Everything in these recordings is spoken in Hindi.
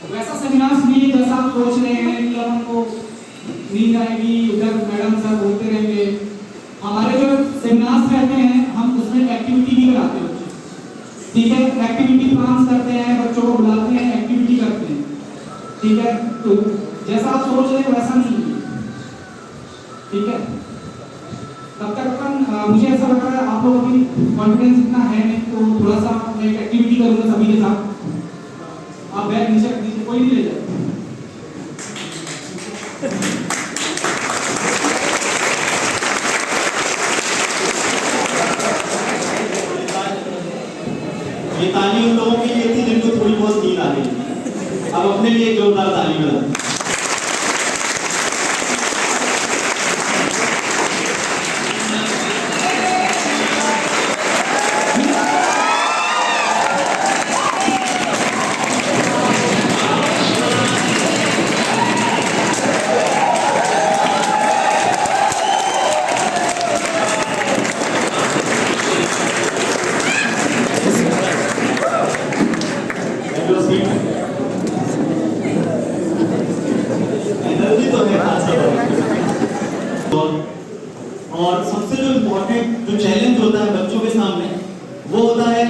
वैसा सेमिनार्स नहीं है जैसा आप सोच रहे हैं कि अब हमको नींद आएगी, उधर मैडम सर बोलते रहेंगे। हमारे जो सेमिनार्स रहते हैं हम उसमें एक्टिविटी भी कराते हैं बच्चों, ठीक है, एक्टिविटी प्लान करते हैं, बच्चों को बुलाते हैं, एक्टिविटी करते हैं, ठीक है। तो जैसा आप सोच रहे हैं वैसा नहीं है, ठीक है। तब तक अपन मुझे ऐसा लग रहा है आप लोग अभी कॉन्फिडेंस इतना है नहीं, तो थोड़ा सा मैं एक एक्टिविटी करूँगा सभी के साथ। आप बैग नीचे रख दीजिए, कोई नहीं ले जाए। ये ताली उन लोगों के लिए थी जिनको थोड़ी बहुत नींद आ गई। अब अपने लिए जोरदार ताली बजाएं। और सबसे जो इम्पोर्टेंट जो चैलेंज होता है बच्चों के सामने वो होता है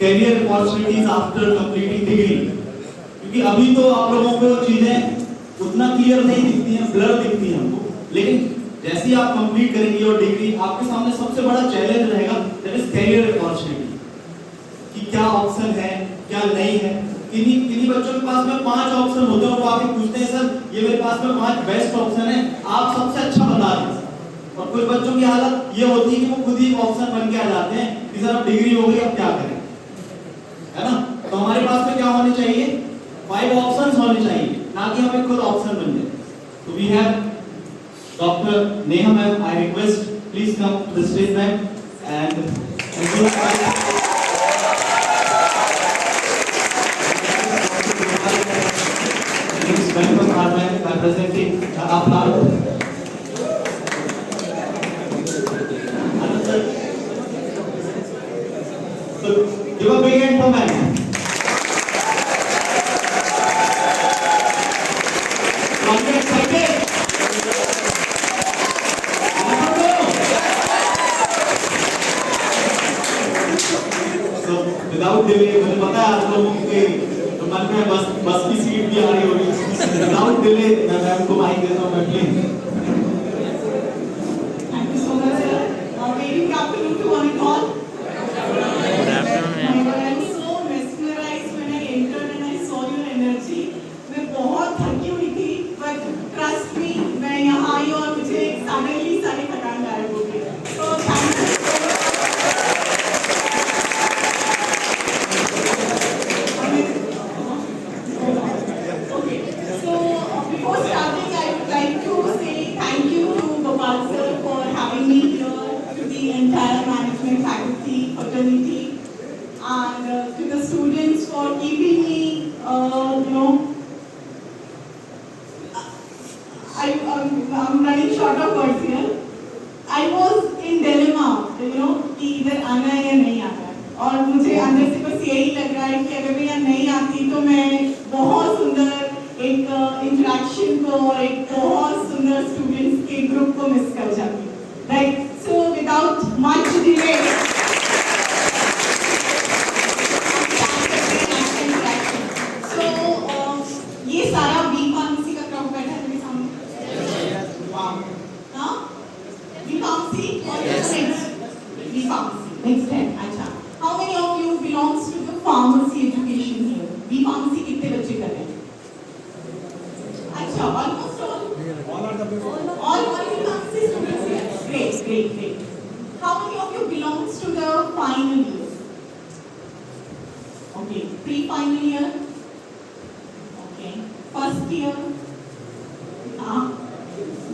career opportunities after completing degree. क्योंकि अभी तो आप लोगों को चीजें उतना क्लियर नहीं दिखती हैं, ब्लर दिखती हैं हमको, लेकिन जैसे ही आप कंप्लीट करेंगे और डिग्री, आपके सामने सबसे बड़ा चैलेंज रहेगा दैट इज करियर अपॉर्चुनिटी, कि क्या ऑप्शन है क्या नहीं है। किन्हीं बच्चों के पास में 5 ऑप्शन होते हैं और वो आके पूछते हैं सर ये मेरे पास में 5 बेस्ट ऑप्शन है, आप सबसे अच्छा बता दें। और कुछ बच्चों की हालत ये होती है कि वो खुद ही ऑप्शन बन के आ जाते हैं कि सर अब डिग्री हो गई अब क्या करें, है ना। तो हमारे पास में क्या होने चाहिए, 5 ऑप्शंस होने चाहिए, ना कि हमें खुद ऑप्शन बन जाए। तो we have doctor Neha ma'am, I request please come to the stage ma'am and welcome our man by presenting applause. So give a big hand for man. Are you excited? So without delay, मुझे पता है आप लोगों के मन में बस की सीट भी आ रही होगी। Without delay, मैं मैम को माइक देता हूँ, मैं please. Thank you so much, sir. Very good afternoon to one and all. Good afternoon. I am so mesmerized when I entered and I saw your energy. मैं बहुत थकी हुई थी, but trust me, मैं यहाँ आई और मुझे suddenly सारी थकान गायब हो गई। So thank you so much. Before starting, I would like to say thank you to Gopal sir for having me here, to the entire management faculty, fraternity, and to the students for keeping me, I'm running short of words here. I was in dilemma, कि इधर आना है या नहीं आना है, और मुझे अंदर से बस यही लग रहा है कि अगर मैं यहाँ नहीं आती तो मैं बहुत सुंदर एक इंटरेक्शन को और एक बहुत सुंदर स्टूडेंट्स के ग्रुप को मिस कर जाती हूँ, right. So without much delay ये सारा बी फार्मेसी का क्राउड बैठा है मेरे सामने। हाँ, बी फार्मेसी और बी फार्मेसी नेक्स्ट है। अच्छा, how many of you belongs to the pharmacy education here? B pharmacy कितने बच्चे कर रहे हैं? अच्छा, almost all are the all pharmacy students here. Great. How many of you belongs to the final year? Okay, pre-final year. Okay, first year.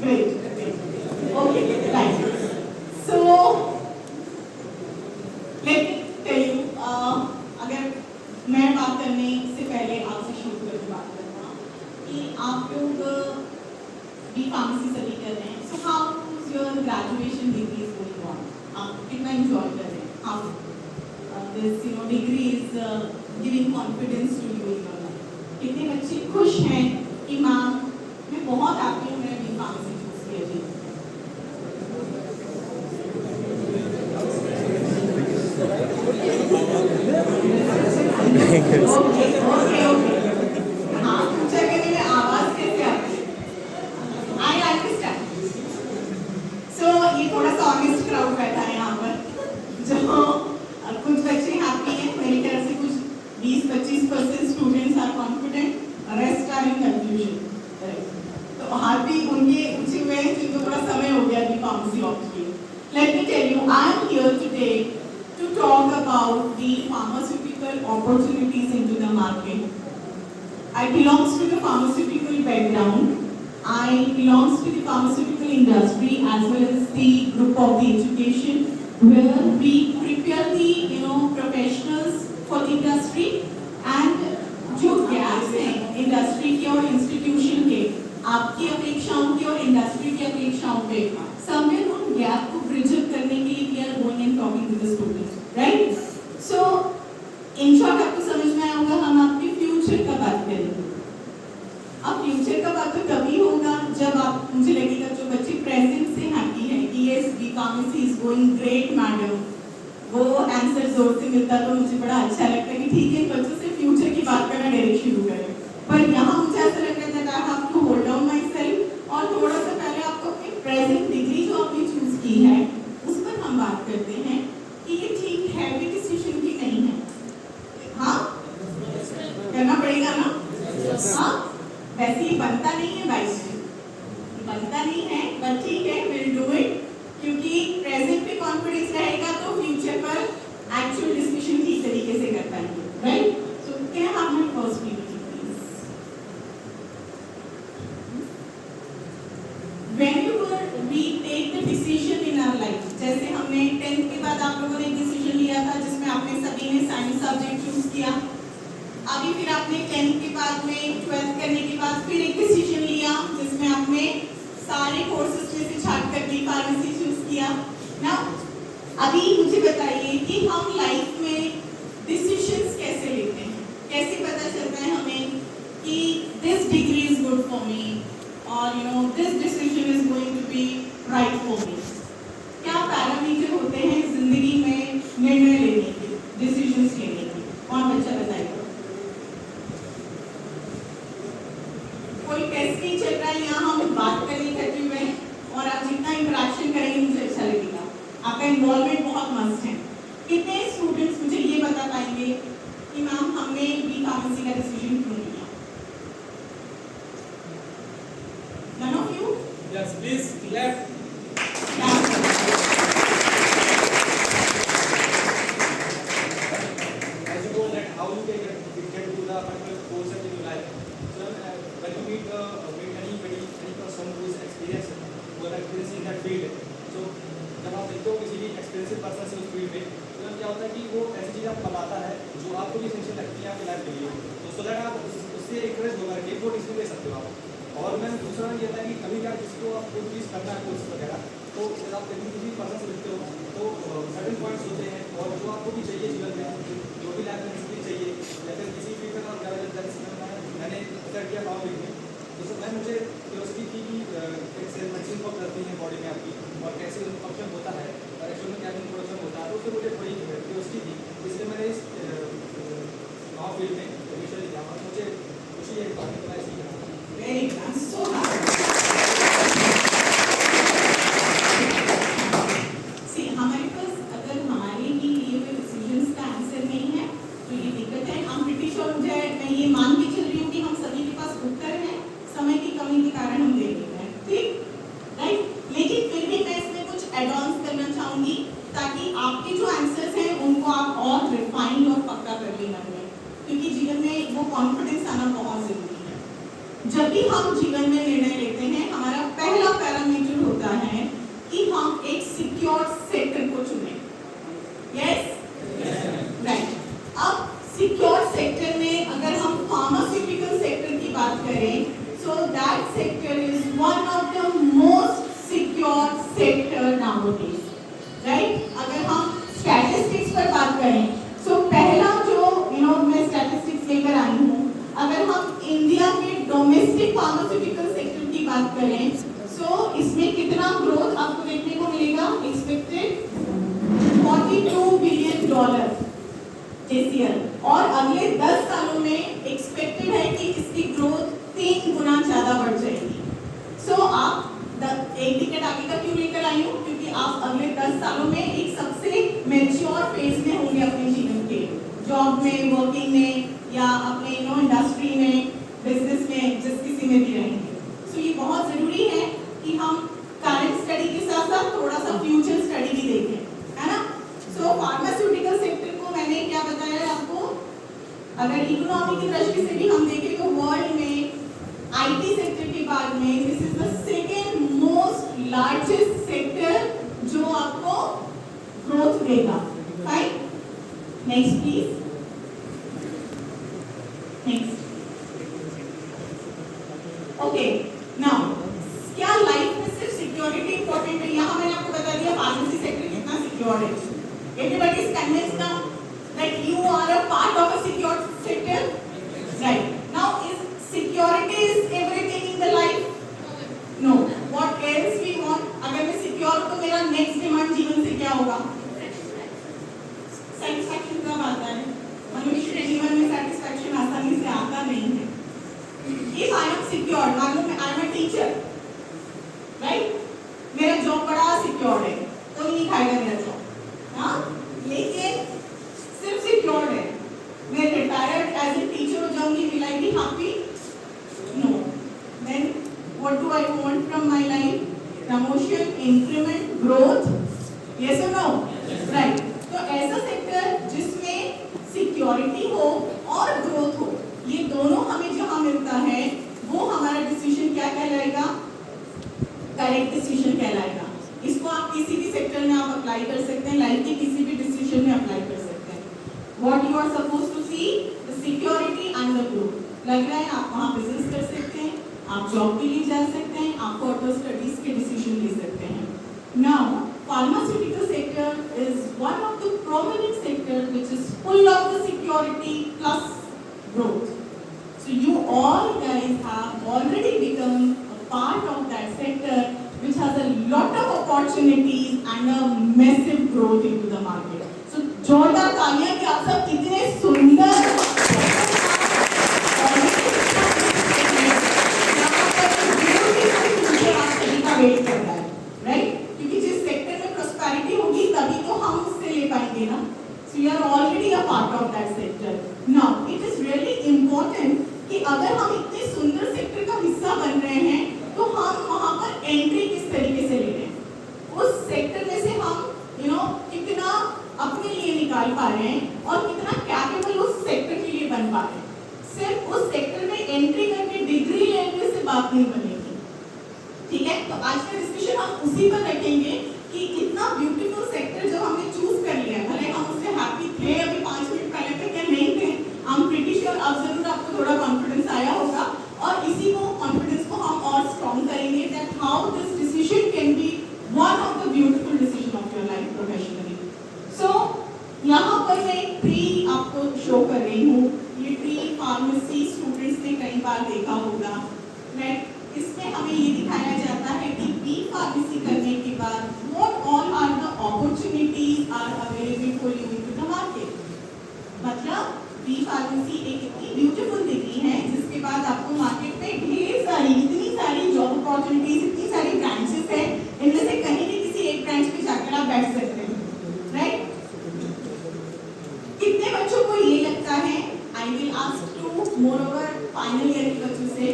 Great. Okay, right. So let me tell you, अगर मैं बात करने से पहले आपसे शुरू करके बात करना कि आप लोग बी फार्मेसी स्टडी कर रहे हैं, so how is your graduation degree is going on? आप कितना एंजॉय कर रहे हैं? How this degree is giving confidence to you in your life? कितने बच्चे खुश हैं कि माँ मैं बहुत हैप्पी हूँ मैंने बी फार्मेसी चूज किया जी। ओके हाँ पूछा कि मेरी आवाज कैसे आती है। I understand. सो ये थोड़ा सा ऑनेस्ट क्राउड बैठा है यहाँ पर जो कुछ बच्चे हैप्पी हैं मेरे ख्याल से कुछ 20-25% students are confident rest are in confusion. तो हैप्पी उनके पूछे हुए हैं जिनको थोड़ा समय हो गया अभी फार्मेसी ऑप्ट के। Let me tell you I am here today to talk about the pharmaceutical opportunities into the market. I belongs to the pharmaceutical background. I belongs to the pharmaceutical industry as well as the group of the education where we prepare the professionals for the industry and जो gaps हैं इंडस्ट्री के और इंस्टीट्यूशन के आपकी अपेक्षाओं की और इंडस्ट्री की अपेक्षाओं पे समवेयर उन गैप को ब्रिज अप करने के लिए we are going and talking to the students right. So in short आपको समझ में आया होगा हम आपके फ्यूचर का बात करेंगे। अब फ्यूचर का बात तो तभी होगा जब आप मुझे लगेगा जो बच्चे प्रेजेंट से हैप्पी है कि yes B pharmacy is going great madam वो आंसर जोर से मिलता तो मुझे बड़ा अच्छा लगता है कि ठीक है बच्चों से फ्यूचर की बात करना डायरेक्ट शुरू करें। पर यहाँ मुझे ऐसा लगता है that I have to hold down myself और थोड़ा सा पहले आपको अपनी प्रेजेंट डिग्री जो आपने चूज की है उस पर हम बात करते हैं कि ये ठीक है भी डिसीजन की नहीं है। हाँ करना पड़ेगा ना। हाँ वैसे ये बनता नहीं है भाई बनता नहीं है पर ठीक है विल डू इट क्योंकि प्रेजेंट पे कॉन्फिडेंस रहेगा तो फ्यूचर पर एक्चुअल डिस्कशन ठीक तरीके से कर पाएंगे राइट। सो क्या आप मैं first PPT please. Whenever we take the decision in our life जैसे हमने 10th के बाद आप लोगों ने एक डिसीजन लिया था जिसमें आपने सभी ने साइंस सब्जेक्ट चूज किया। अभी फिर आपने 10th के बाद में 12th करने के बाद फिर एक डिसीजन लिया जिसमें आपने सारे कोर्सेज में से छाट कर दी फार्मेसी चूज किया ना। अभी मुझे बताइए कि हम लाइफ में डिसीजंस कैसे लेते हैं कैसे पता चलता है हमें कि this degree is good for me और this decision is going to be right for me. क्या पैरामीटर होते हैं जिंदगी में निर्णय लेने के डिसीजंस लेने के कौन बच्चा बताएगा। कोई टेस्ट नहीं चल रहा है यहाँ हम बात करने इकट्ठे हुए हैं और आप जितना इंटरेक्शन करेंगे मुझे अच्छा लगेगा आपका इन्वॉल्वमेंट बहुत मस्त है। कितने स्टूडेंट्स मुझे ये बता पाएंगे कि मैम हमने बी फार्मेसी का डिसीजन क्यों लिया। None of you? Yes, please clap. As you know that how you get to the particular course in your life. So when you meet anybody, any person who is experienced, who are experienced in that field, so जब आप देखते हो किसी भी एक्सपीरियंस पर्सन से उस फील्ड में तो क्या होता है कि वो ऐसी चीज़ आपको बताता है जो आपको भी एसेंशियल लगती है आपकी लाइफ के लिए तो सो दैट आप उससे इंकरेज होकर के वो डिसीजन ले सकते हो आप। और मैं दूसरा ये था कि कभी क्या जिसको आप कोई चीज़ करना है कोर्स वगैरह तो जब आप कभी किसी पर्सन से मिलते हो तो सर्टेन पॉइंट्स होते हैं और जो आपको भी चाहिए जीवन में जो भी लाइफ में स्किल चाहिए या फिर किसी फील्ड में मैंने सर्च किया फॉर्म लिखने तो सर मैं मुझे क्यूरियोसिटी थी कि कैसे मेडिसिन वर्क करती है बॉडी में आपकी और कैसे उनका फंक्शन होता है और एक्चुअल में क्या प्रोडक्शन होता है तो उससे मुझे थोड़ी क्यूरियोसिटी थी इसलिए मैंने इस लॉ फील्ड में एडमिशन लिया और मुझे खुशी है बात करना सीखा। Very good. I'm so happy. See, हमारे पास अगर हमारे ही लिए हुए डिसीजंस का आंसर नहीं है तो ये दिक्कत है। I'm pretty sure मुझे मैं ये मान के चल रही हूँ कि हम सभी के पास उत्तर है समय की कमी के कारण हम दे रहे हैं ठीक राइट। लेकिन फिर भी मैं इसमें कुछ एडवांस करना चाहूँगी ताकि आपके जो आंसर्स हैं उनको आप और रिफाइंड और पक्का कर लेना है क्योंकि जीवन में वो कॉन्फिडेंस आना बहुत जरूरी है। जब भी हम जीवन में निर्णय लेते हैं हमारा पहला पैरामीटर होता है कि हम एक सिक्योर सेक्टर को चुनें। Yes right. अब सिक्योर सेक्टर में अगर हम फार्मास्यूटिकल सेक्टर की बात करें so that sector is one of the most secure sector nowadays right। अगर हम स्टैटिस्टिक्स पर बात करें so पहला जो मैं स्टैटिस्टिक्स लेकर आई हूँ अगर हम इंडिया डोमेस्टिक फार्मास्यूटिकल सेक्टर की बात करें, सो इसमें कितना ग्रोथ आपको देखने को मिलेगा? एक्सपेक्टेड $42 बिलियन दिस ईयर, और अगले 10 सालों में एक्सपेक्टेड है कि इसकी ग्रोथ 3 गुना ज्यादा बढ़ जाएगी। सो आप एक टिकट आगे का क्यों लेकर आई हूँ? क्योंकि आप अगले 10 सालों में एक सबसे मैच्योर फेज में होंगे अपने जीवन के, जॉब में, वर्किंग में, या अपने इंडस्ट्री में, बिजनेस में, जिस किसी में भी रहेंगे। सो ये बहुत जरूरी है कि हम करंट स्टडी के साथ साथ थोड़ा सा फ्यूचर स्टडी भी देखें, है ना? सो फार्मास्यूटिकल सेक्टर को मैंने क्या बताया है आपको? अगर इकोनॉमी की दृष्टि से भी हम देखें तो वर्ल्ड में आईटी सेक्टर के बाद में this is the second most largest sector जो आपको ग्रोथ देगा। Fine, next please, next. Okay, now क्या लाइफ में सिर्फ सिक्योरिटी इंपॉर्टेंट है? यहाँ मैंने आपको बता दिया फार्मेसी सेक्टर कितना सिक्योर है। Everybody is convinced now that you are a part of a secure sector, right? Now is security is everything in the life? No. What else we want? अगर मैं सिक्योर तो मेरा नेक्स्ट डिमांड जीवन से क्या होगा? सेटिस्फैक्शन कब आता है? मनुष्य के जीवन में सेटिस्फैक्शन आसानी से आता नहीं है। If I am secure, मान लो मैं I am a teacher, right? मेरा जॉब बड़ा सिक्योर है, कोई नहीं खाएगा मेरा जॉब, हाँ? लेकिन सिर्फ सिक्योर है, मैं रिटायर्ड एज ए टीचर हो जाऊंगी, will I be happy? No. Then what do I want from my life? Promotion, increment, growth? Yes or no? Yes. Right. तो ऐसा सेक्टर जिसमें सिक्योरिटी हो और ग्रोथ हो, ये दोनों हमें जहाँ मिलता है वो हमारा डिसीजन क्या कहलाएगा? करेक्ट डिसीजन कहलाएगा। इसको आप किसी भी सेक्टर में आप अप्लाई कर सकते हैं, लाइफ के किसी भी डिसीजन में अप्लाई कर सकते हैं। What you are supposed to see? The security and the growth. लग रहा है आप वहाँ बिजनेस कर सकते हैं, आप जॉब के लिए जा सकते हैं, आप फर्दर स्टडीज के डिसीजन ले सकते हैं। Now pharmaceutical sector is one of the prominent sector which is full of the security plus growth. So you all guys have already become a part of that sector which has a lot of opportunities and a massive growth into the market. So जोरदार तालियां कि आप सब कितने सुंदर वेट कर रहा है, राइट? क्योंकि जिस सेक्टर में प्रॉस्पेरिटी होगी तभी तो हम उससे ले पाएंगे ना। So you are already a part of that sector. Now it is really important कि अगर हम इतने सुंदर सेक्टर का हिस्सा बन रहे हैं तो हम वहां पर एंट्री किस तरीके से ले रहे हैं, उस सेक्टर में से हम कितना अपने लिए निकाल पा रहे हैं और कितना कैपेबल उस सेक्टर के लिए बन पा रहे हैं। सिर्फ उस सेक्टर में एंट्री करके डिग्री लेने से बात नहीं बनेगी, ठीक है? तो आज का डिस्कशन हम उसी पर रखेंगे कि इतना ब्यूटीफुल सेक्टर जो हमने चूज कर लिया, भले हम उससे हैप्पी थे अभी 5 मिनट पहले तक या नहीं थे, हम प्रीटी श्योर अब जरूर आपको थोड़ा कॉन्फिडेंस आया होगा और इसी को कॉन्फिडेंस को हम और स्ट्रॉन्ग करेंगे that how this decision can be one of the beautiful decision of your life professionally. So यहाँ पर मैं एक ट्री आपको शो कर रही हूँ। ये ट्री फार्मेसी स्टूडेंट्स ने कई बार देखा होगा, राइट? इसमें हमें ये दिखाया जाता है कि बी फार्मेसी करने के बाद what all are the opportunities are available for you in the market. मतलब बी फार्मेसी एक इतनी ब्यूटीफुल डिग्री है जिसके बाद आपको मार्केट में ढेर सारी इतनी सारी जॉब अपॉर्चुनिटीज, इतनी सारी ब्रांचेस है, इनमें से कहीं भी किसी एक ब्रांच पे जाकर आप बैठ सकते हैं, राइट? कितने बच्चों को ये लगता है, I will ask to more over final year के बच्चों से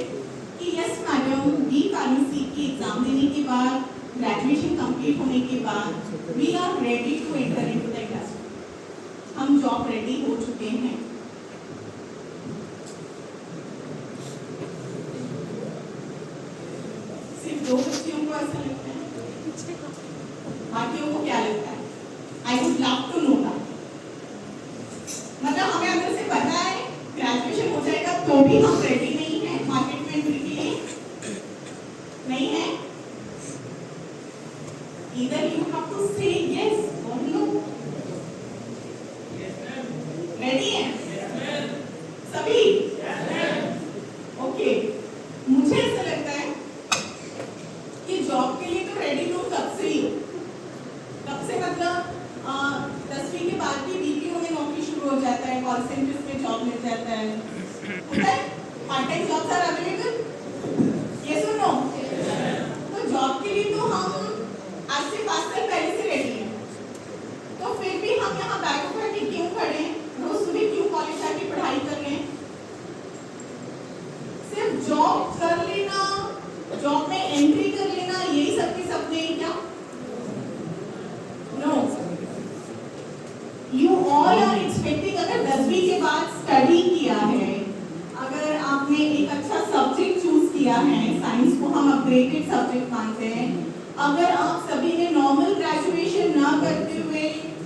कि यस मैडम, बी फार्मेसी की एग्जाम देने के बाद, ग्रेजुएशन कंप्लीट होने के बाद we are ready to enter into the industry, हम जॉब रेडी हो चुके हैं। सिर्फ 2 बच्चियों को ऐसा लगता है, बाकियों को क्या लगता है? I would love to know that. मतलब हमें अंदर से पता है ग्रेजुएशन हो जाएगा तो भी हम रेडी नहीं है मार्केट में एंट्री के लिए, नहीं है? Either you have to say yes or no. Yes ma'am. Ready है? Yes ma'am. सभी? Yes ma'am. Okay. Part time jobs are available? Yes और नो? तो जॉब के लिए तो हम आज से 5 साल पहले से रेडी हैं, तो फिर भी हम यहाँ बैग उठा के क्यों खड़े हैं? रोज सुबह क्यों कॉलेज आके पढ़ाई कर रहे हैं? सिर्फ जॉब कर लेना, जॉब में एंट्री कर लेना, यही सबके सपने हैं क्या? No, you all are expecting, अगर 10वीं के बाद स्टडी किया है, अगर आपने एक अच्छा सब्जेक्ट चूज किया है, साइंस को हम अपग्रेडेड सब्जेक्ट मानते हैं, अगर आप सभी ने नॉर्मल ग्रेजुएशन ना करते हुए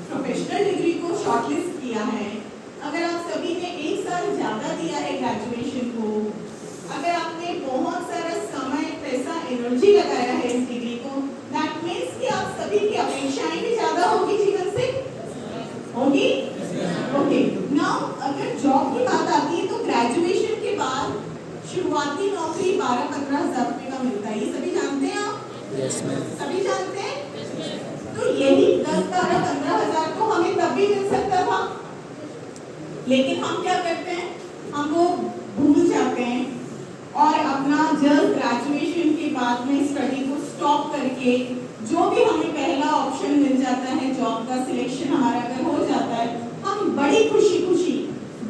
प्रोफेशनल डिग्री को शॉर्टलिस्ट किया है, अगर आप सभी ने 1 साल ज्यादा दिया है ग्रेजुएशन को, अगर आपने बहुत सारा समय, पैसा, एनर्जी लगाया है इस डिग्री को, दैट मीन्स कि आप सभी की अपेक्षाएं भी ज्यादा होगी जीवन से, होगी? ओके, नाउ अगर जॉब की बात आती है तो ग्रेजुएशन के बाद शुरुआती नौकरी 12-15 हज़ार रुपए का मिलता है, ये सभी जानते हैं आप? Yes ma'am. सभी जानते हैं? तो यही 10-12-15 हज़ार तो हमें तब भी मिल सकता था, लेकिन हम क्या करते हैं? हम वो भूल जाते हैं और अपना जस्ट ग्रेजुएशन के बाद में स्टडी को स्टॉप करके जो भी हमें पहला ऑप्शन मिल जाता है, जॉब का सिलेक्शन हमारा अगर हो जाता है, हम बड़ी खुशी खुशी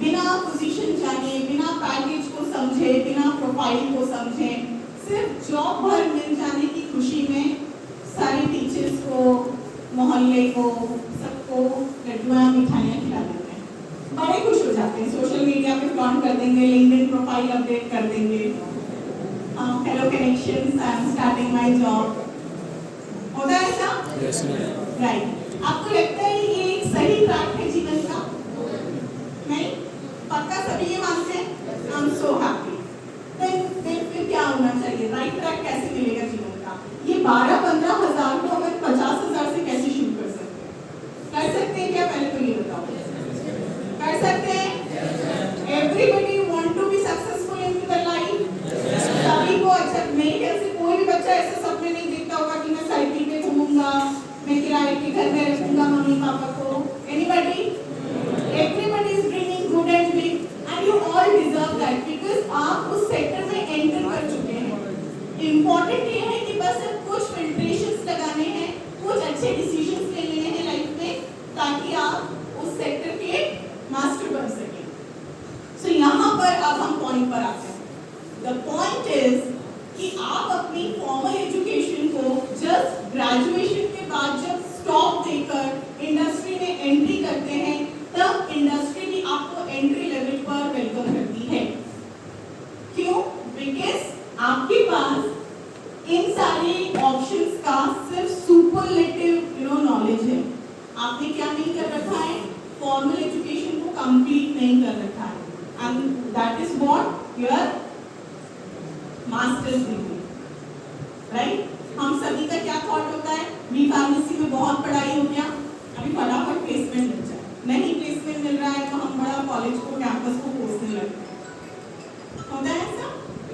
बिना पोजीशन जाने, बिना पैकेज को समझे, बिना प्रोफाइल को समझे, सिर्फ जॉब भर मिल जाने की खुशी में सारे टीचर्स को, मोहल्ले को, सबको लड्डुआं मिठाइयाँ खिला देते हैं, बड़े खुश हो जाते हैं, सोशल मीडिया पे फ्लॉन्ट कर देंगे, लिंक्डइन प्रोफाइल अपडेट कर देंगे, hello connections, I am starting my job, होता है ऐसा? Yes ma'am. राइट, आपको लगता है ये एक सही ट्रैक है जीवन का? नहीं? पक्का सभी ये मानते हैं? I am so happy. Then फिर क्या होना चाहिए? राइट ट्रैक कैसे मिलेगा जीवन का? ये 12-15 हज़ार को अगर 50 हज़ार से कैसे शुरू कर सकते हैं? कर सकते हैं क्या? पहले तो ये बताओ, कर सकते हैं? Everybody want to be successful in the life, सभी को। अच्छा, मेरे ख्याल से कोई भी बच्चा ऐसा सपने नहीं देखता होगा कि मैं साइकिल पे घूमूंगा, मैं किराए के घर में रखूंगा मम्मी पापा को। Anybody? Everybody is dreaming good and big and you all deserve that, because आप उस सेक्टर में एंटर कर चुके हैं। इम्पोर्टेंट ये है कि बस अब कुछ फिल्ट्रेशंस लगाने हैं, कुछ अच्छे डिसीजंस ले लेने हैं लाइफ में, ताकि आप उस सेक्टर के मास्टर बन सकें। सो यहाँ पर अब हम पॉइंट पर आते हैं। द पॉइंट इज कि आप अपनी फॉर्मल एजुकेशन को जस्ट ग्रेजुएशन के बाद जब स्टॉप देकर इंडस्ट्री में एंट्री करते हैं, तब इंडस्ट्री भी आपको एंट्री लेवल पर वेलकम करती है। क्यों? बिकॉज आपके पास इन सारे ऑप्शंस का सिर्फ सुपरलेटिव नॉलेज है। आपने क्या नहीं कर रखा है? फॉर्मल एजुकेशन को कंप्लीट नहीं कर रखा है, and that is what your masters degree, right? हम सभी का क्या थॉट होता है? बी फार्मेसी में बहुत पढ़ाई हो गया, अभी फटाफट प्लेसमेंट मिल जाए, नहीं प्लेसमेंट मिल रहा है तो हम बड़ा कॉलेज को, कैंपस को कोसने लगते हैं। होता है ऐसा,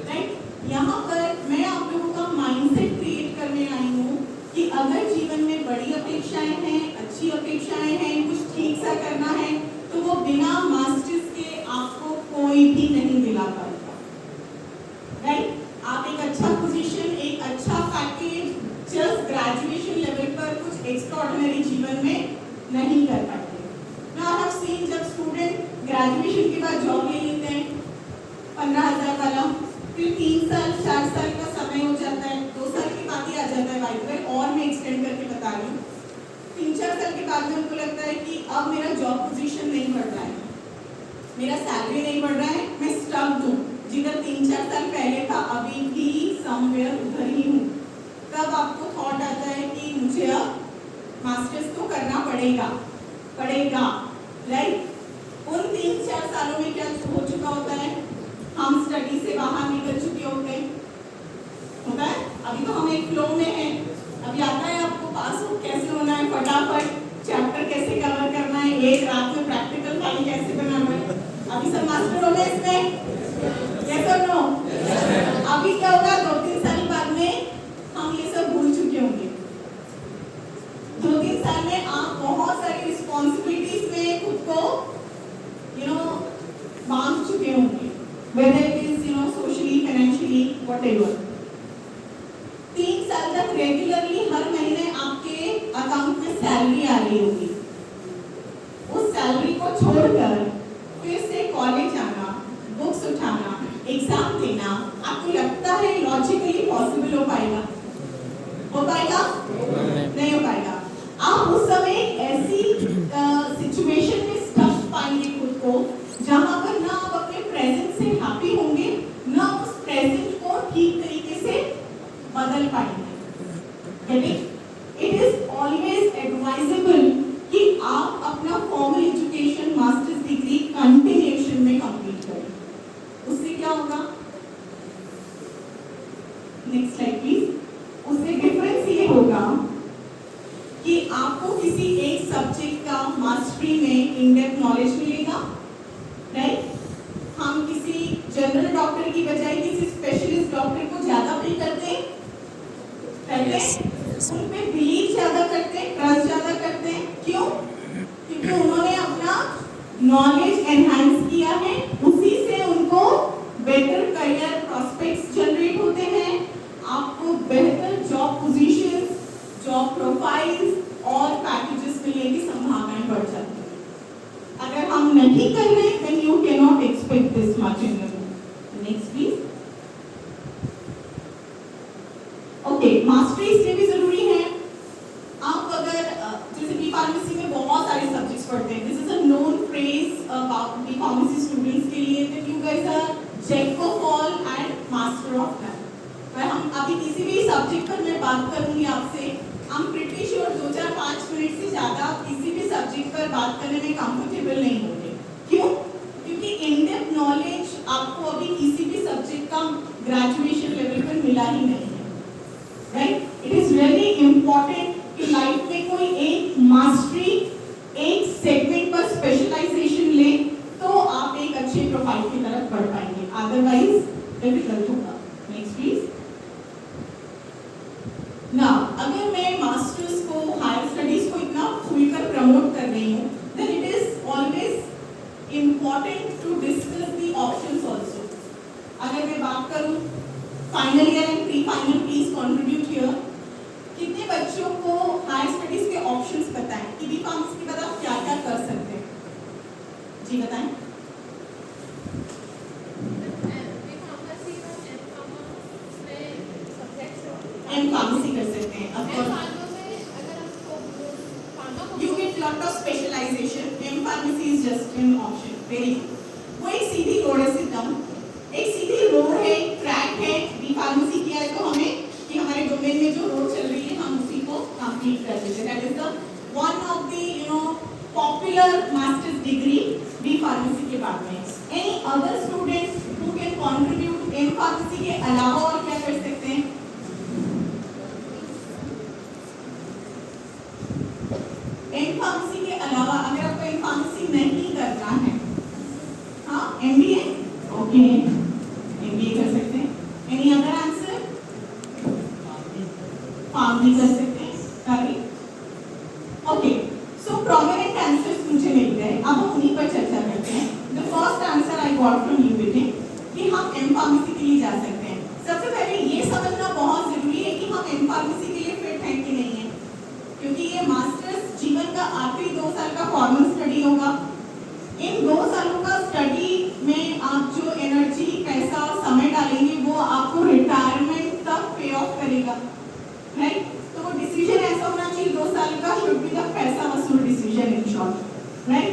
राइट? यहाँ पर मैं आप लोगों का माइंडसेट क्रिएट करने आई हूँ कि अगर जीवन में बड़ी अपेक्षाएं हैं, अच्छी अपेक्षाएं हैं, कुछ ठीक सा करना है, तो वो बिना मास्टर्स के आपको कोई भी नहीं दिला पाएगा, राइट? आप एक अच्छा पोजीशन, एक अच्छा पैकेज जस्ट ग्रेजुएशन लेवल पर कुछ एक्स्ट्राऑर्डिनरी जीवन में नहीं कर पाते। Now I have seen जब स्टूडेंट ग्रेजुएशन के बाद जॉब ले लेते हैं 15,000 वाला, फिर 3 साल 4 साल का समय हो जाता है, 2 साल की बात ही आ जाता है बाइक पर, और मैं एक्सटेंड करके बता रही हूँ। 3-4 साल के बाद में उनको लगता है कि अब मेरा जॉब पोजीशन नहीं बढ़ रहा है, मेरा सैलरी नहीं बढ़ रहा है, मैं स्टक हूँ, जिधर 3-4 साल पहले था अभी भी समवेयर उधर ही हूँ। तब आपको थॉट आता है कि मुझे अब मास्टर्स तो करना पड़ेगा, राइट? उन 3-4 सालों में क्या हो चुका होता है? हम स्टडी से बाहर निकल चुके होते हैं, होता है? अभी तो हम एक फ्लो में हैं, अभी आता है आपको पास आउट कैसे होना है, फटाफट चैप्टर कैसे कवर करना है, एक रात में प्रैक्टिकल फाइल कैसे बनाना है। अभी सब मास्टर हो गए इसमें, यस और नो? अभी क्या होगा? 2-3 साल बाद में हम ये सब भूल चुके होंगे। 2-3 साल में आप बहुत सारी रिस्पॉन्सिबिलिटीज में खुद को बांध चुके होंगे, whether it is whatever. 3 साल तक रेगुलरली हर महीने आपके अकाउंट में सैलरी आ रही होगी। उस सैलरी को छोड़कर फिर से कॉलेज आना, बुक्स उठाना, एग्जाम देना, आपको लगता है लॉजिकली पॉसिबल हो पाएगा? हो पाएगा? नहीं हो पाएगा। आप उस समय ऐसी सिचुएशन में स्टक पाएंगे खुद को जहां पर ना आप अपने प्रेजेंट से हैप्पी होंगे, ना उस प्रेजेंट को ठीक तरीके से बदल पाएंगे। इट इज ऑलवेज एडवाइजेबल कि आप अपना formal education masters degree continuation में कंप्लीट करें। उससे क्या होगा? Next slide please. उससे डिफरेंस ये होगा कि आपको किसी एक सब्जेक्ट का मास्टरी में इन डेप्थ नॉलेज मिलेगा, राइट? हम किसी जनरल डॉक्टर की बजाय किसी स्पेशलिस्ट डॉक्टर को ज्यादा पे करते हैं, उन पे बिलीव ज्यादा करते हैं, ट्रस्ट ज्यादा करते हैं। क्यों? क्योंकि उन्होंने अपना नॉलेज एनहांस किया है, उसी से उनको बेटर करियर प्रॉस्पेक्ट्स जनरेट होते हैं, आपको बेहतर जॉब पोजीशंस, जॉब प्रोफाइल्स और पैकेजेस मिलने की संभावनाएं बढ़ जाती है। अगर हम नहीं कर रहे then you cannot expect this much in the next please. Okay, mastery इसलिए भी जरूरी है। आप अगर जैसे बी फार्मेसी में बहुत सारे सब्जेक्ट्स पढ़ते हैं, this is a known phrase about B pharmacy students के लिए that you guys are jack of all and master of none. पर हम अभी किसी भी सब्जेक्ट पर मैं बात करूंगी आपसे, हम प्रिटी श्योर 2-4-5 मिनट से ज्यादा किसी भी सब्जेक्ट पर बात करने में कंफर्टेबल नहीं होंगे। क्यों? क्योंकि इन डेप्थ नॉलेज आपको अभी किसी भी सब्जेक्ट का ग्रेजुएशन लेवल पर मिला ही नहीं है, right? It is really important कि लाइफ में कोई एक मास्टरी, एक सेगमेंट पर स्पेशलाइजेशन ले तो आप एक अच्छे प्रोफाइल की तरफ बढ़ पाएंगे, अदरवाइज डिफिकल्ट होगा। Next please. नाउ अगर मैं मास्टर्स को, हायर स्टडीज को इतना खुलकर प्रमोट कर रही हूँ, then it is always important to discuss the options also. अगर मैं बात करूँ final year and pre final, please contribute here. कितने बच्चों को हायर स्टडीज के ऑप्शंस पता है कि बी फार्मेसी के बाद आप क्या-क्या कर सकते हैं? जी बताएं। एम फार्मेसी कर सकते हैं, of course you get lot of specialization. M pharmacy is just an option, very good. वो एक सीधी रोड है, सिद्धम एक सीधी रोड है, ट्रैक है। बी फार्मेसी किया है तो हमें कि हमारे डोमेन में जो रोड चल रही है हम उसी को कंप्लीट कर देते हैं। That is the one of the popular masters degree B pharmacy के बाद में। Any other students who can contribute M pharmacy के अलावा और क्या कर सकते हैं? एम फार्मेसी के अलावा अगर आपको एम फार्मेसी नहीं करना है, हाँ एमबीए, ओके एमबीए कर सकते हैं। Any other answer? फार्म भी कर सकते हैं, करें। ओके, सो प्रोमिनेंट आंसर्स मुझे मिल गए, अब हम उन्हीं पर चर्चा करते हैं। The first answer I got from you बेटे कि हम एम फार्मेसी के लिए जा सकते हैं। सबसे पहले ये समझना बहुत जरूरी है कि हम एम फार्मेसी के लिए फिट हैं कि नहीं है, क्योंकि ये मास्टर्स जीवन का आखिरी 2 साल का फॉर्मल स्टडी होगा। इन 2 सालों का स्टडी में आप जो एनर्जी, पैसा और समय डालेंगे वो आपको रिटायरमेंट तक पे ऑफ करेगा, राइट? तो वो डिसीजन ऐसा होना चाहिए 2 साल का, शुड बी द पैसा वसूल डिसीजन इन शॉर्ट, राइट?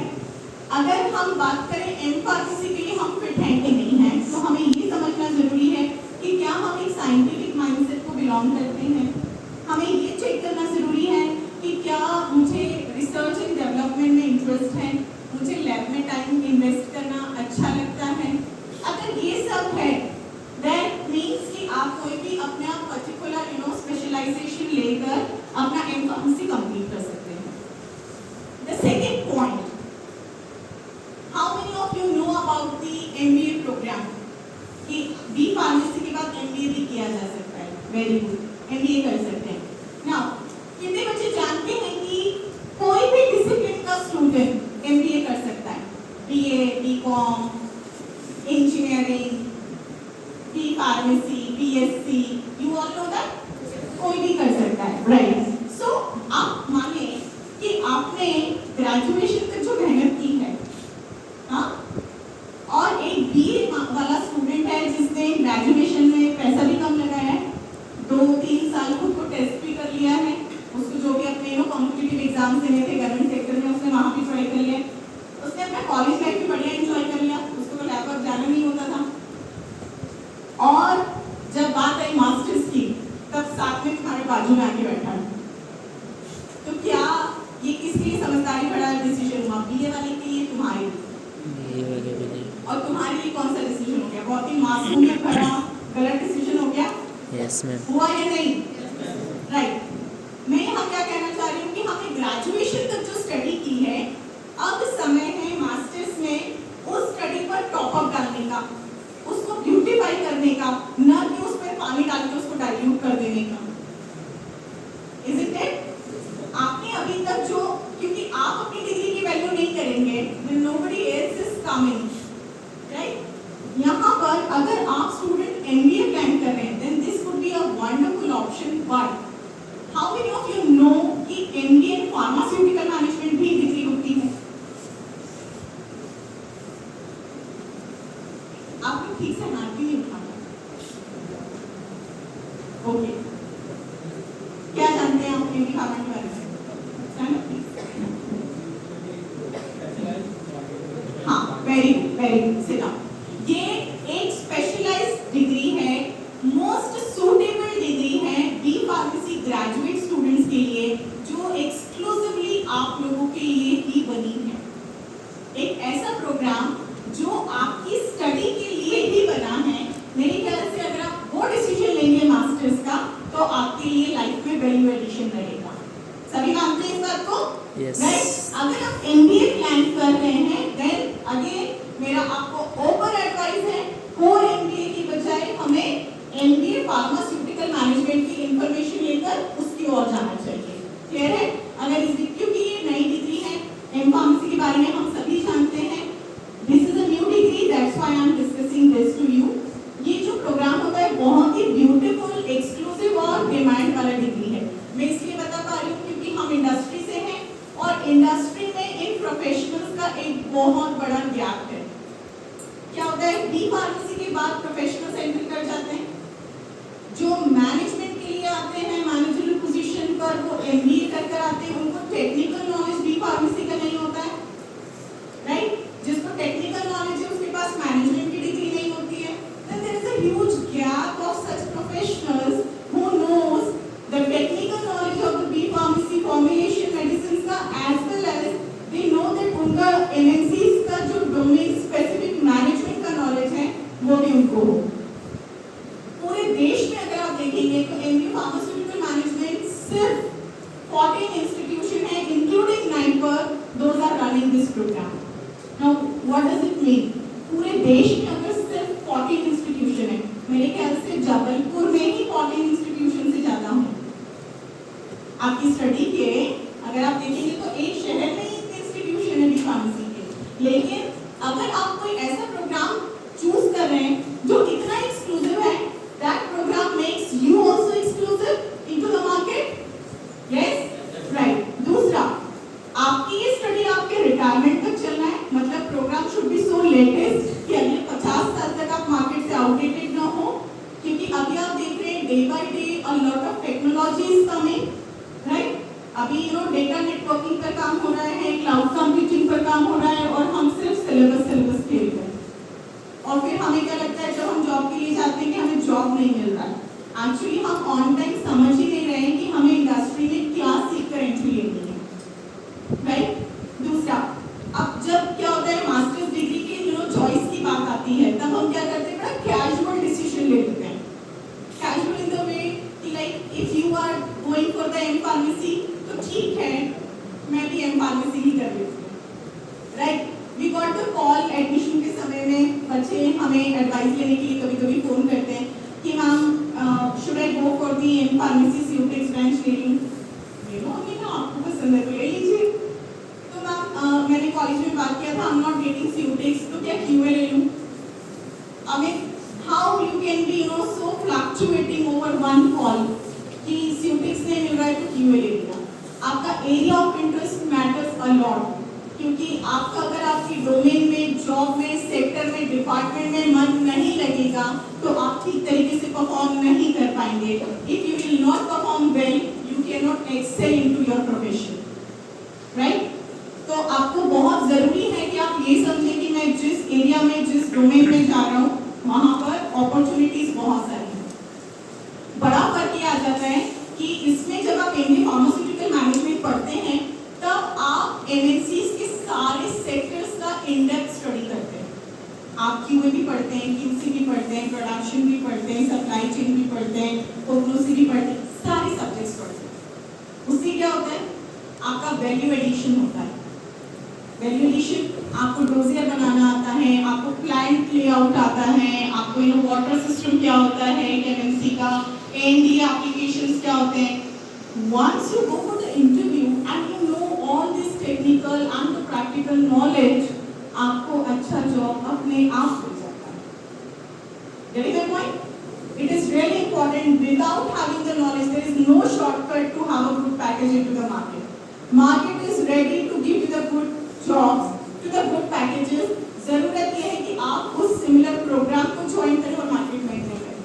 अगर हम बात करें एम फार्मेसी के लिए हम फिट हैं कि नहीं हैं, तो हमें ये समझना जरूरी है कि क्या हम एक साइंटिफिक माइंडसेट को बिलोंग करते हैं। हमें ये चेक करना जरूरी है कि क्या मुझे रिसर्च एंड डेवलपमेंट में इंटरेस्ट है, मुझे लैब में टाइम इन्वेस्ट करना अच्छा लगता है। अगर ये सब है दैट मीन्स कि आप कोई भी अपना पर्टिकुलर स्पेशलाइजेशन लेकर अपना एम फार्मेसी कंप्लीट कर सकते हैं। The second point, how many of you know about the MBA program कि बी फार्मेसी के बाद एमबीए भी किया जा सकता है? वेरी गुड, एमबीए कर सकते हैं। नाउ कितने बच्चे जानते हैं कि कोई भी डिसिप्लिन का स्टूडेंट एमबीए कर सकता है? BA, BCom, engineering, B pharmacy, B BSc, you all know that कोई भी कर सकता है, राइट? सो आप माने कि आपने ग्रेजुएशन तक जो मेहनत की है, हाँ, और एक BA वाला स्टूडेंट है जिसने ग्रेजुएशन में पैसा भी कम लगाया है, 2-3 साल खुद को टेस्ट भी कर लिया है, उसको जो भी अपने कॉम्पिटिटिव एग्जाम देने थे गवर्नमेंट सेक्टर में उसने वहाँ भी ट्राई कर लिया, उसने अपना कॉलेज लाइफ भी बढ़िया एंजॉय कर लिया, उसको तो लैपटॉप जाना नहीं होता था। और जब बात आई मास्टर्स की, तब साथ में तुम्हारे बाजू में आके बैठा है, तो क्या ये किसके लिए समझदारी भरा डिसीजन हुआ? BA वाले के लिए, तुम्हारे लिए? और तुम्हारे लिए कौन सा डिसीजन हो गया? बहुत ही मासूमियत भरा गलत डिसीजन हो गया? Yes ma'am. हुआ या नहीं? राइट। मैं यहाँ क्या कहना चाह रही हूँ कि हमने ग्रेजुएशन तक जो स्टडी की है, अब समय है मास्टर्स में उस स्टडी पर टॉप अप डालने का, उसको ब्यूटीफाई करने का, न कि उस पर पानी डाल के उसको डाइल्यूट कर देने का। Is it it? आपने अभी तक जो, क्योंकि आप अपनी डिग्री की वैल्यू नहीं करेंगे, then nobody else is coming, right? यहाँ पर अगर आप स्टूडेंट MBA प्लान कर रहे हैं, then this could be a wonderful option, but how many of you know कि MBA in pharmaceutical management भी डिग्री होती है? आप लोग ठीक से हाथ भी नहीं उठा रहे। ओके, क्या जानते हैं आप MBA डिपार्टमेंट के बारे में? हाँ, वेरी गुड, सिट डाउन। ये एक स्पेशलाइज्ड डिग्री है, मोस्ट सूटेबल डिग्री है बी फार्मेसी ग्रेजुएट स्टूडेंट्स के लिए, जो एक्सक्लूसिवली आप लोगों के लिए ही बनी है। एक ऐसा प्रोग्राम जो आपकी स्टडी के लिए ही बना है। मेरे ख्याल से अगर आप वो डिसीजन लेंगे मास्टर्स का, तो आपके लिए लाइफ में वैल्यू एडिशन रहेगा। सभी मानते हैं इस बात को? Yes. राइट? अगर आप MBA प्लान कर रहे हैं, देन अगेन मेरा आपको ओपन एडवाइस है, कोर MBA की बजाय हमें MBA फार्मास्यूटिकल मैनेजमेंट की इंफॉर्मेशन लेकर उसकी ओर जाना चाहिए। क्लियर है? अगर इस क्योंकि ये नई डिग्री है, एम फार्मेसी के बारे में हम सभी जानते हैं, this is a new degree, that's why I am discussing this to you. ये जो प्रोग्राम होता है बहुत ही ब्यूटीफुल, एक्सक्लूसिव और डिमांड वाला डिग्री है। मैं इसलिए बता पा रही हूँ क्योंकि हम इंडस्ट्री से हैं, और इंडस्ट्री में इन प्रोफेशनल्स का एक बहुत बड़ा गैप है। क्या होता है, बी फार्मेसी के बाद प्रोफेशनल्स एंट्री कर जाते हैं, जो मैनेजमेंट के लिए आते हैं, मैनेजरियल पोजीशन पर, वो MBA कर आते हैं, उनको टेक्निकल नॉलेज बी फार्मेसी का नहीं होता है, राइट? जिसको टेक्निकल नॉलेज है उसके पास मैनेजमेंट की डिग्री नहीं होती है। Then there is a huge gap of such professionals who knows the technical knowledge of the B pharmacy formulation medicine का, as well as they know that उनका MNCs का जो डोमेन स्पेसिफिक मैनेजमेंट का नॉलेज है वो भी उनको हो। पूरे देश में अगर आप देखेंगे तो MBA फार्मास्यूटिकल मैनेजमेंट सिर्फ 14 इंस्टीट्यूशन है, including NIPER, those are running this program. Now what does it mean? पूरे देश में अगर सिर्फ 14 इंस्टीट्यूशन है, मेरे ख्याल से जबलपुर में ही 14 इंस्टीट्यूशन से ज्यादा हों। आपकी स्टडी के अगर आप देखेंगे तो एक शहर में ही इंस्टीट्यूशन है बी फार्मेसी के, लेकिन अगर आप कोई ऐसा प्रोग्राम चूज कर रहे हैं जो इतना एक्सक्लूसिव है, that program makes you also exclusive into the market. Yes, right. दूसरा, आपकी ये स्टडी आपके रिटायरमेंट तक चलना है, मतलब programme should be so latest कि अगले 50 साल तक आप मार्केट से आउटडेटेड ना हो, क्योंकि अभी आप देख रहे हैं day by day a lot of technology is coming, right? अभी डेटा नेटवर्किंग पर काम हो रहा है, क्लाउड कंप्यूटिंग पर काम हो रहा है, और हम सिर्फ सिलेबस खेल रहे हैं। और फिर हमें क्या लगता है जब हम जॉब के लिए जाते हैं कि हमें जॉब नहीं मिल रहा है। एक्चुअली हम ऑन टाइम समझ ही नहीं रहे हैं कि हमें इंडस्ट्री में क्या सीख कर एंट्री लेनी है, राइट? दूसरा, अब जब क्या होता है मास्टर्स डिग्री के चॉइस की बात आती है, तब हम क्या करते हैं, बड़ा कैजुअल डिसीजन ले लेते हैं। कैजुअल इन द वे कि like if you are going for the M pharmacy, तो ठीक है मैं भी एम फार्मेसी ही कर लेती हूँ, right? We got the call admission के समय में, बच्चे हमें एडवाइस लेने के लिए कभी-कभी फोन करते हैं कि ma'am should I go for the M pharmacy सीयूटेक्स ब्रांच ले लूं? ले लो, हमने कहा आपको पसंद है तो ले लीजिए। तो मैम मैंने कॉलेज में बात किया था, आई एम नॉट गेटिंग सीयूटेक्स, तो क्या क्यूए ले लूं? I mean, how you can be so fluctuating over one call कि Cutix नहीं मिल रहा है तो QA ले लिया। आपका area of interest matters a lot, क्योंकि आपका अगर आपकी डोमेन में, जॉब में, सेक्टर में, डिपार्टमेंट में मन नहीं लगेगा तो आप ठीक तरीके से परफॉर्म नहीं कर पाएंगे। If you will not perform well, you can not excel into your profession, right? तो आपको बहुत जरूरी है कि आप ये समझें कि मैं जिस एरिया में, जिस डोमेन में जा रहा हूँ वहां पर अपॉर्चुनिटीज बहुत सारी हैं। बड़ा फर्क ये आ जाता है कि इसमें जब आप एमबीए फार्मास्यूटिकल मैनेजमेंट पढ़ते हैं तब आप एमएनसीज के सारे सेक्टर्स का इन डेप्थ स्टडी करते हैं। आप क्यूए भी पढ़ते हैं, क्यूसी भी पढ़ते हैं, प्रोडक्शन भी पढ़ते हैं, सप्लाई चेन भी पढ़ते हैं, प्रोग्नोसी भी पढ़ते हैं, सारे सब्जेक्ट्स पढ़ते हैं। उससे क्या होता है? आपका वैल्यू एडिशन होता है। वैल्यू एडिशन, आपको डोजियर बनाना आता है, आपको प्लांट लेआउट आता है, आपको वाटर सिस्टम क्या होता है एमएनसी का, एनडी एप्लीकेशंस क्या होते हैं। Once you go for the interview and you know all this technical and the practical knowledge, आपको अच्छा जॉब अपने आप मिल जाता है। Getting my point? It is really important. Without having the knowledge, there is no shortcut to have a good package into the market. Market is ready to give you the good jobs, to the good packages. जरूरत यह है कि आप उस सिमिलर प्रोग्राम को ज्वाइन करें और मार्केट में एंटर करें।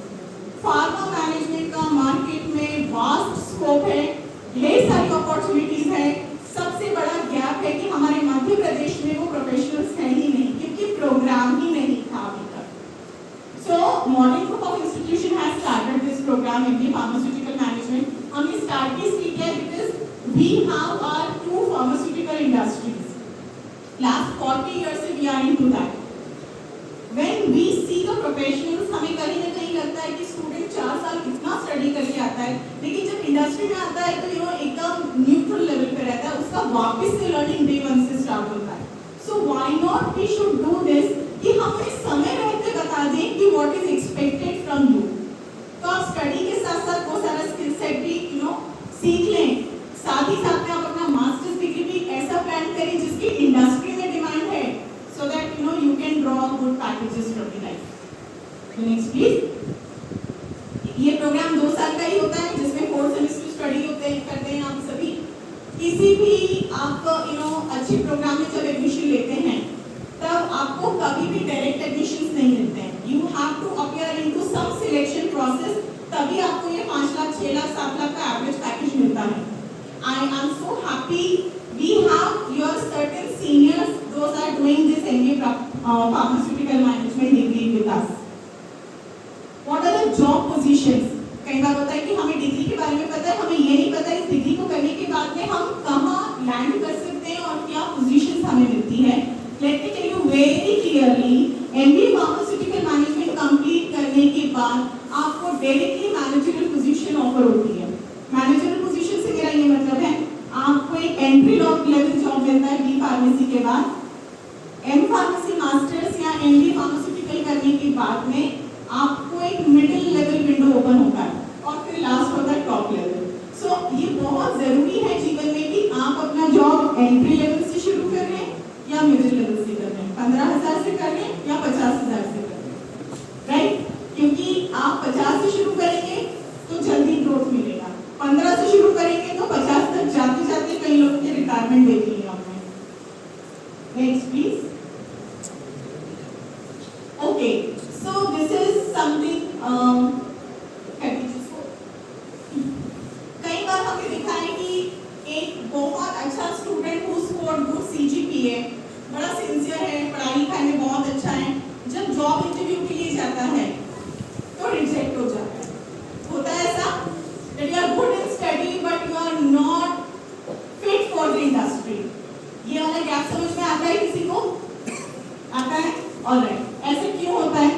फार्मा मैनेजमेंट का मार्केट में वास्ट स्कोप है, ढेर सारी अपॉर्चुनिटीज है। सबसे बड़ा गैप है कि हमारे मध्य प्रदेश में वो प्रोफेशनल्स हैं ही नहीं, क्योंकि प्रोग्राम ही नहीं था अभी तक। So modern group of institution has started this program in pharmaceutical management. हमने स्टार्ट इसलिए किया because we have our two pharmaceutical industries. Last 40 years से we are into that. When we see the professionals, हमें कहीं ना कहीं लगता है कि स्टूडेंट 4 साल कितना स्टडी करके आता है, लेकिन जब इंडस्ट्री में आता है तो एकदम न्यूट्रल लेवल पे रहता है, उसका वापस से लर्निंग डे 1 से स्टार्ट होता है। So why not we should do this कि हमें समय रहते बता दें कि what is expected from you. तो आप स्टडी के साथ साथ बहुत सारा स्किल सेट भी सीख लें, साथ ही साथ में आप अपना मास्टर्स डिग्री भी ऐसा प्लान करें जिसकी इंडस्ट्री में डिमांड है, so that you can draw good packages from the life. Next please. ये प्रोग्राम 2 साल का ही होता है जिसमें 4 सेमेस्टर स्टडी करते हैं आप सभी। किसी भी आप अच्छे प्रोग्राम में जब एडमिशन लेते हैं तब आपको कभी भी डायरेक्ट एडमिशंस नहीं मिलते हैं। You have to appear into some selection process, तभी आपको ये 5 लाख, 6 लाख, 7 लाख का एवरेज पैकेज मिलता है। आई am so happy we have your certain seniors, those are doing this MBA pharmaceutical management degree with us. What are the job positions? कई बार होता है कि हमें डिग्री के बारे में पता है, हमें ये नहीं पता इस डिग्री को करने के बाद में हम कहाँ लैंड कर सकते हैं और क्या पोजीशंस हमें मिलती है। Let me tell you very clearly, MBA pharmaceutical management complete करने के बाद आपको डायरेक्टली मैनेजरियल पोजीशन ऑफर होती है। मैनेजरियल पोजीशन से मेरा ये मतलब है आपको एक एंट्री लेवल जॉब मिलता है बी फार्मेसी के बाद। एम फार्मेसी मास्टर्स या एमडी फार्मास्यूटिकल करने के बाद में आपको एक मिडिल लेवल विंडो ओपन होता है और फिर लास्ट होता है टॉप लेवल। सो ये बहुत जरूरी है जीवन में कि आप अपना जॉब एंट्री लेवल से शुरू कर रहे हैं या मिडिल लेवल से कर रहे हैं, 15,000 से कर रहे हैं या 50,000 से कर रहे हैं, राइट? क्योंकि आप 50 से शुरू करेंगे तो जल्दी ग्रोथ मिलेगा, 15 से शुरू करेंगे तो 50 तक जाते जाते कई लोगों के रिटायरमेंट देख लिया आपने। Next please. Okay, so this is something कई बार हमने देखा है कि एक बहुत अच्छा student who scored good CGPA, बड़ा सिंसियर है, पढ़ाई लिखाई में बहुत अच्छा है, जब जॉब इंटरव्यू के लिए जाता है तो रिजेक्ट हो जाता है। होता है ऐसा that you are good in study but you are not fit for the industry। ये वाला गैप समझ में आता है किसी को? आता है? ऑलराइट। ऐसे क्यों होता है?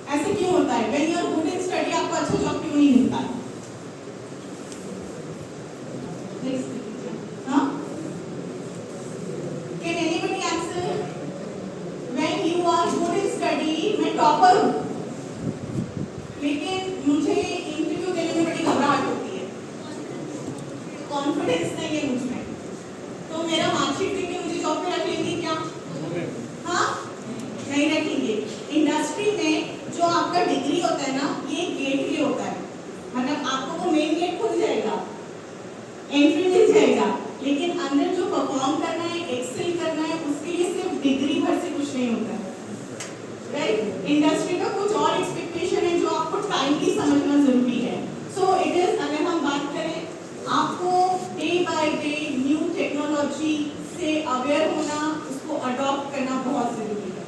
ऐसे क्यों होता है? when you are good in study आपको अच्छा जॉब क्यों नहीं मिलता है? हाँ? Can anybody answer? when you are good in study मैं टॉपर हूँ लेकिन मुझे इंटरव्यू देने में बड़ी घबराहट होती है, कॉन्फिडेंस नहीं है मुझमें, तो मेरा मार्कशीट देख के मुझे जॉब पे रख लेंगे क्या? हाँ, नहीं रखेंगे। इंडस्ट्री में जो आपका डिग्री होता है ना, ये गेटवे होता है, मतलब आपको वो मेन गेट खुल जाएगा, एंट्री मिल जाएगा, लेकिन अंदर जो परफॉर्म करना है, एक्सेल करना है, उसके लिए सिर्फ डिग्री भर से कुछ नहीं होता है, राइट? इंडस्ट्री का कुछ और एक्सपेक्टेशन है जो आपको टाइमली समझना जरूरी है। सो इट इज, अगर हम बात करें, आपको day by day new technology से अवेयर होना, उसको अडॉप्ट करना बहुत जरूरी है,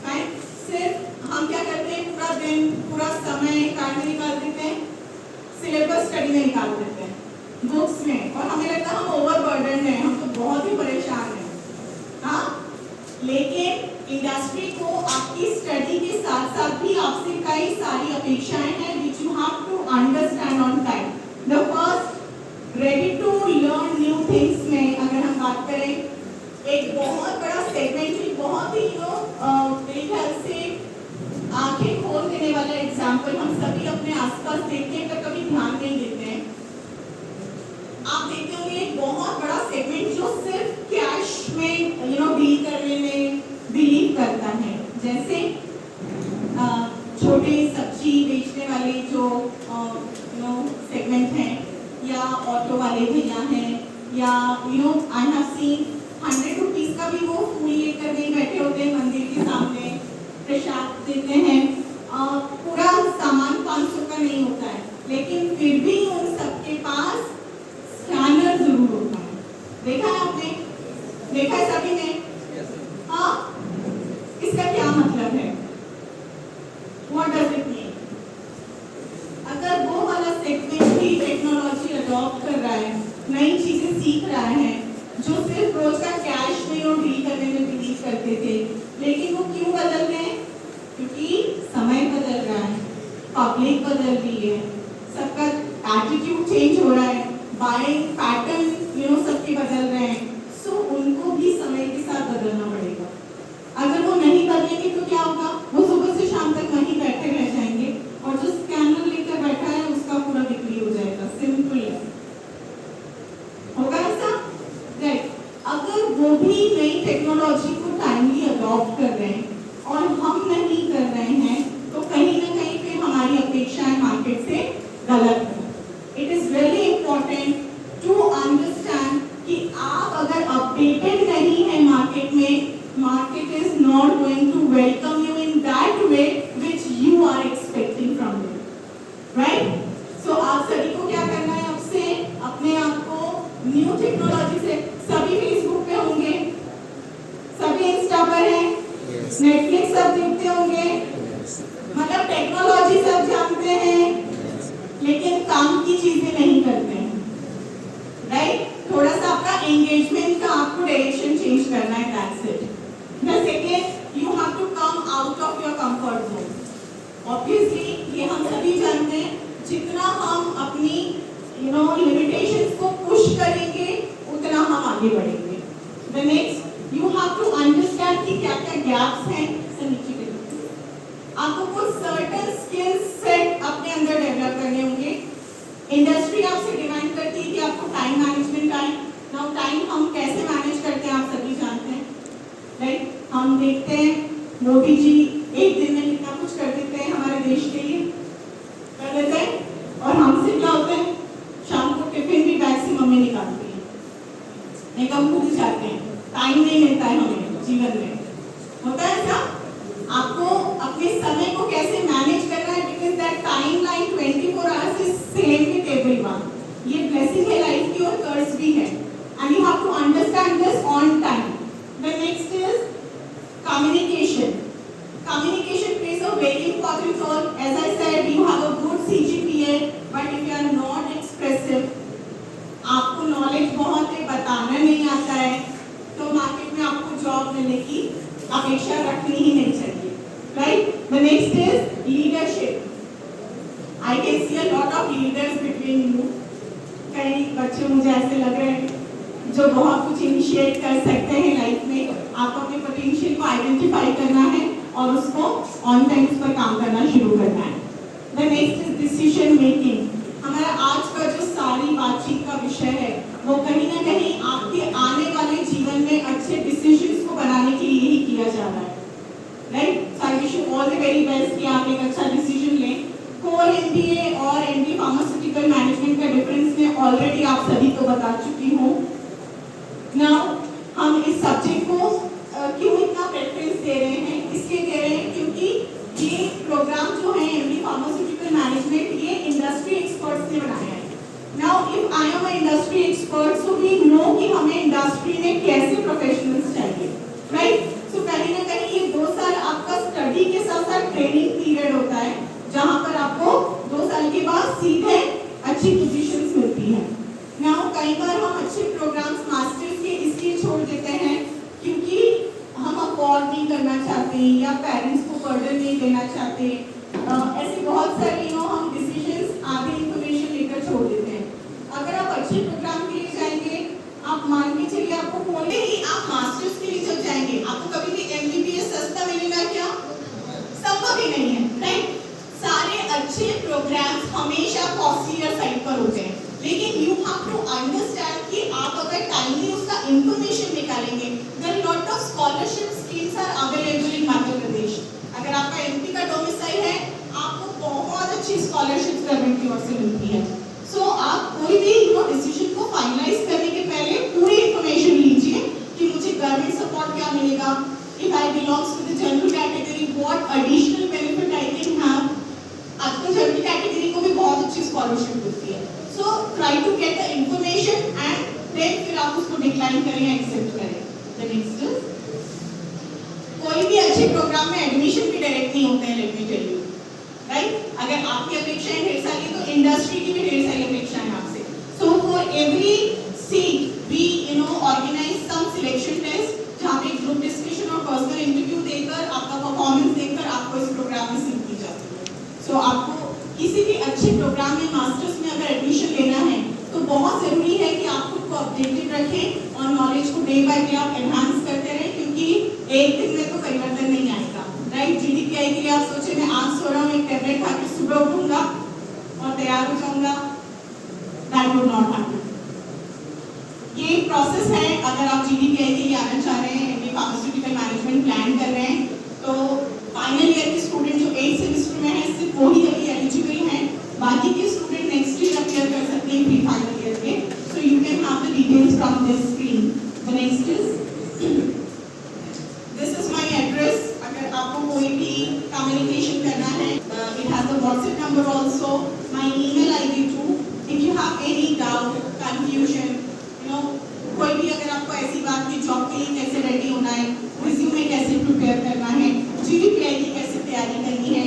राइट? सिर्फ हम क्या करते हैं, पूरा दिन, पूरा समय कार में निकाल देते हैं, सिलेबस स्टडी में निकाल देते हैं, बुक्स में, और हमें लगता है हम ओवरबर्डन हैं, हम तो बहुत ही परेशान हैं, हाँ? लेकिन इंडस्ट्री को आपकी स्टडी के साथ साथ भी आपसे कई सारी अपेक्षाएं हैं which you have to understand on time. The first ready to learn new things में अगर हम बात करें, एक बहुत बड़ा सेगमेंट, बहुत ही मेरे ख्याल से आंखें खोल देने वाला एग्जाम्पल हम सभी अपने आसपास देखते हैं पर कभी ध्यान नहीं देते हैं। आप देखते होंगे एक बहुत बड़ा सेगमेंट जो सिर्फ कैश में डील करने में बिलीव करता है, जैसे छोटे सब्जी बेचने वाले जो सेगमेंट हैं, या ऑटो वाले भैया हैं, या आई हैव सीन 100 रुपीज का भी वो फूल लेकर नहीं बैठे होते हैं मंदिर के सामने, प्रसाद देते हैं, पूरा सामान 500 का नहीं होता है, लेकिन फिर भी उन सबके पास स्कैनर जरूर होता है। देखा है आपने? देखा है सभी ने? हाँ, इसका क्या मतलब है? What does it mean? अगर वो वाला सेगमेंट भी टेक्नोलॉजी अडॉप्ट कर रहा है, नई चीजें सीख रहा है, जो सिर्फ रोज का कैश में और डील करने में बिलीव करते थे, लेकिन वो क्यों बदल रहे हैं? क्योंकि समय बदल रहा है, पब्लिक बदल रही है, सबका एटीट्यूड चेंज हो रहा है, बाइंग पैटर्न सबके बदल रहे हैं, सो उनको भी समय के साथ बदलना पड़ेगा। अगर वो नहीं बदलेंगे तो क्या होगा? वो सुबह से शाम तक वहीं बैठे रह जाएंगे और जो स्कैनर लेकर बैठा है उसका पूरा बिक्री हो जाएगा। सिंपल है, होगा ऐसा, राइट? अगर वो भी नई टेक्नोलॉजी को टाइमली अडॉप्ट कर रहे हैं और हम नहीं कर रहे हैं, तो कहीं ना कहीं फिर हमारी अपेक्षाएं मार्केट से गलत है। It is really important to understand कि आप अगर अपडेटेड नहीं है मार्केट में, market is not going to welcome you in that way which you are expecting from them, right? So आप सभी को क्या करना है? अब से अपने आप को न्यू टेक्नोलॉजी से, सभी फेसबुक पे होंगे, सभी इंस्टा पर हैं, नेटफ्लिक्स सब देखते होंगे, मतलब टेक्नोलॉजी सब जानते हैं, लेकिन काम की चीजें नहीं करते हैं, राइट? थोड़ा सा आपका एंगेजमेंट का आपको डायरेक्शन चेंज करना है, that's it. The second, you have to come out of your comfort zone. Obviously, ये हम सभी जानते हैं, जितना हम अपनी limitations को push करेंगे, उतना हम आगे बढ़ेंगे. The next, you have to understand कि क्या-क्या gaps हैं, नीचे के लिए. आपको कुछ certain skills set अपने अंदर डेवलप करने होंगे. इंडस्ट्री आपसे डिमांड करती है कि आपको टाइम मैनेजमेंट आए. Now टाइम हम कैसे मैनेज करते हैं आप सभी जानते हैं, राइट? हम देखते हैं मोदी जी एक दिन में कितना कुछ कर देते हैं हमारे देश के लिए, कर देते हैं, और हमसे क्या होता है? शाम को टिफिन भी बैग से मम्मी निकालती है, नहीं तो हम खुद जाते हैं, टाइम नहीं मिलता है हमें जीवन में, होता है ऐसा? आपको अपने समय को कैसे मैनेज करना है, because that time line 24 hours is same with everyone. ये ब्लेसिंग है लाइफ की और कर्स भी है, and you have to understand this on time. The next is communication. Communication plays a very important role. As I said, you have a good CGPA, but if you are not expressive, आपको knowledge बहुत है, बताना नहीं आता है, तो मार्केट में आपको जॉब मिलने की अपेक्षा रखनी ही नहीं चाहिए, right? The next is leadership. I can see a lot of leaders between you. कई बच्चे मुझे ऐसे लग रहे हैं जो बहुत कुछ इनिशिएट कर सकते हैं लाइफ में. आपको अपने पोटेंशियल को आइडेंटिफाई करना है और उसको ऑन टाइम पर काम करना शुरू करना है. The next is decision making. हमारा आज का जो सारी बातचीत का विषय है वो कहीं ना कहीं आपके आने वाले जीवन में अच्छे डिसीजंस को बनाने के लिए ही किया जा रहा है, right? Wish you all the very best कि आप एक अच्छा डिसीजन लें। कोर एमबीए और एमडी फार्मास्यूटिकल मैनेजमेंट का डिफरेंस मैं ऑलरेडी आप सभी को बता चुकी हूँ। नाउ हम इस सब्जेक्ट को क्यों इतना प्रेफरेंस दे रहे हैं, इसलिए दे रहे हैं क्योंकि ये प्रोग्राम जो है एमडी फार्मास्यूटिकल मैनेजमेंट ये इंडस्ट्री एक्सपर्ट्स ने बनाया है। Now if I am a industry expert so we know कि हमें इंडस्ट्री में कैसे प्रोफेशनल्स चाहिए, राइट। सो कहीं ना कहीं ये 2 साल आपका स्टडी के साथ साथ ट्रेनिंग पीरियड होता है, जहां पर आपको 2 साल के बाद सीधे अच्छी पोजीशंस मिलती है। नाउ कई बार हम अच्छे प्रोग्राम्स मास्टर्स के इसलिए छोड़ देते हैं क्योंकि हम अफोर्ड नहीं करना चाहते या पेरेंट्स को बर्डन नहीं देना चाहते। ऐसे बहुत सारे हम डिसीजंस आधे इंफॉर्मेशन लेकर छोड़ देते हैं। अगर आप अच्छे प्रोग्राम के लिए जाएंगे, आप मान के चलिए आपको बोले ही आप मास्टर्स के लिए जब जाएंगे आपको कभी भी एमबीबीएस सस्ता मिलेगा क्या? संभव ही नहीं है, राइट। सारे अच्छे प्रोग्राम्स हमेशा कॉस्टलियर साइड पर होते हैं, लेकिन यू हैव टू अंडरस्टैंड कि आप अगर टाइमली उसका इंफॉर्मेशन निकालेंगे, there lot of scholarship schemes are available in Madhya Pradesh. अगर आपका एमपी का डोमिसाइल है, आपको बहुत अच्छी स्कॉलरशिप गवर्नमेंट की ओर से मिलती है। सो आप कोई भी डिसीजन को फाइनलाइज करने के पहले पूरी इंफॉर्मेशन लीजिए कि मुझे गवर्नमेंट सपोर्ट क्या मिलेगा, if I belongs to the general category what additional benefit I can have. आजकल जनरल कैटेगरी को भी बहुत अच्छी स्कॉलरशिप मिलती है। So try to get the information and then फिर आप उसको डिक्लाइन करें या एक्सेप्ट करें। द नेक्स्ट इज कोई भी अच्छे प्रोग्राम में एडमिशन भी डायरेक्ट नहीं होते हैं, let me tell you, right. अगर आपकी अपेक्षाएं ढेर सारी है तो इंडस्ट्री की भी ढेर सारी अपेक्षाएं हैं आपसे। So for every seat we organize some selection test जहां पे ग्रुप डिस्कशन और पर्सनल इंटरव्यू देकर आपका परफॉर्मेंस देखकर आपको इस प्रोग्राम में सीट दी जाती है। सो आपको किसी भी अच्छे प्रोग्राम में मास्टर्स में अगर एडमिशन लेना है तो बहुत जरूरी है कि आप खुद को अपडेटेड रखें और नॉलेज को डे बाय डे आप एनहांस करते रहें, क्योंकि एक दिन में तो परिवर्तन नहीं आएगा, राइट। जीडीपीआई के लिए आप सोचे मैं आज सो रहा हूँ, एक टैबलेट खा के सुबह उठूंगा और तैयार हो जाऊंगा, दैट वुड नॉट हैपन। ये प्रोसेस है। अगर आप जीडीपीआई के लिए आना चाह रहे हैं, एमबी फार्मास्यूटिकल मैनेजमेंट प्लान कर रहे हैं, तो फाइनल ईयर के स्टूडेंट जो 8 सेमेस्टर में है सिर्फ वही अभी एलिजिबल हैं, बाकी के स्टूडेंट नेक्स्ट ईयर अपियर कर सकते हैं प्री फाइनल ईयर के। So you can have the details from this screen. The next is this is my address. अगर आपको कोई भी कम्युनिकेशन करना है, it has the WhatsApp number also, my email ID too. If you have any doubt, confusion, कोई भी अगर आपको ऐसी बात की जॉब के लिए कैसे रेडी होना है, रिज्यूमे कैसे प्रिपेयर करना है, जीडीपीआई की कैसे तैयारी करनी है,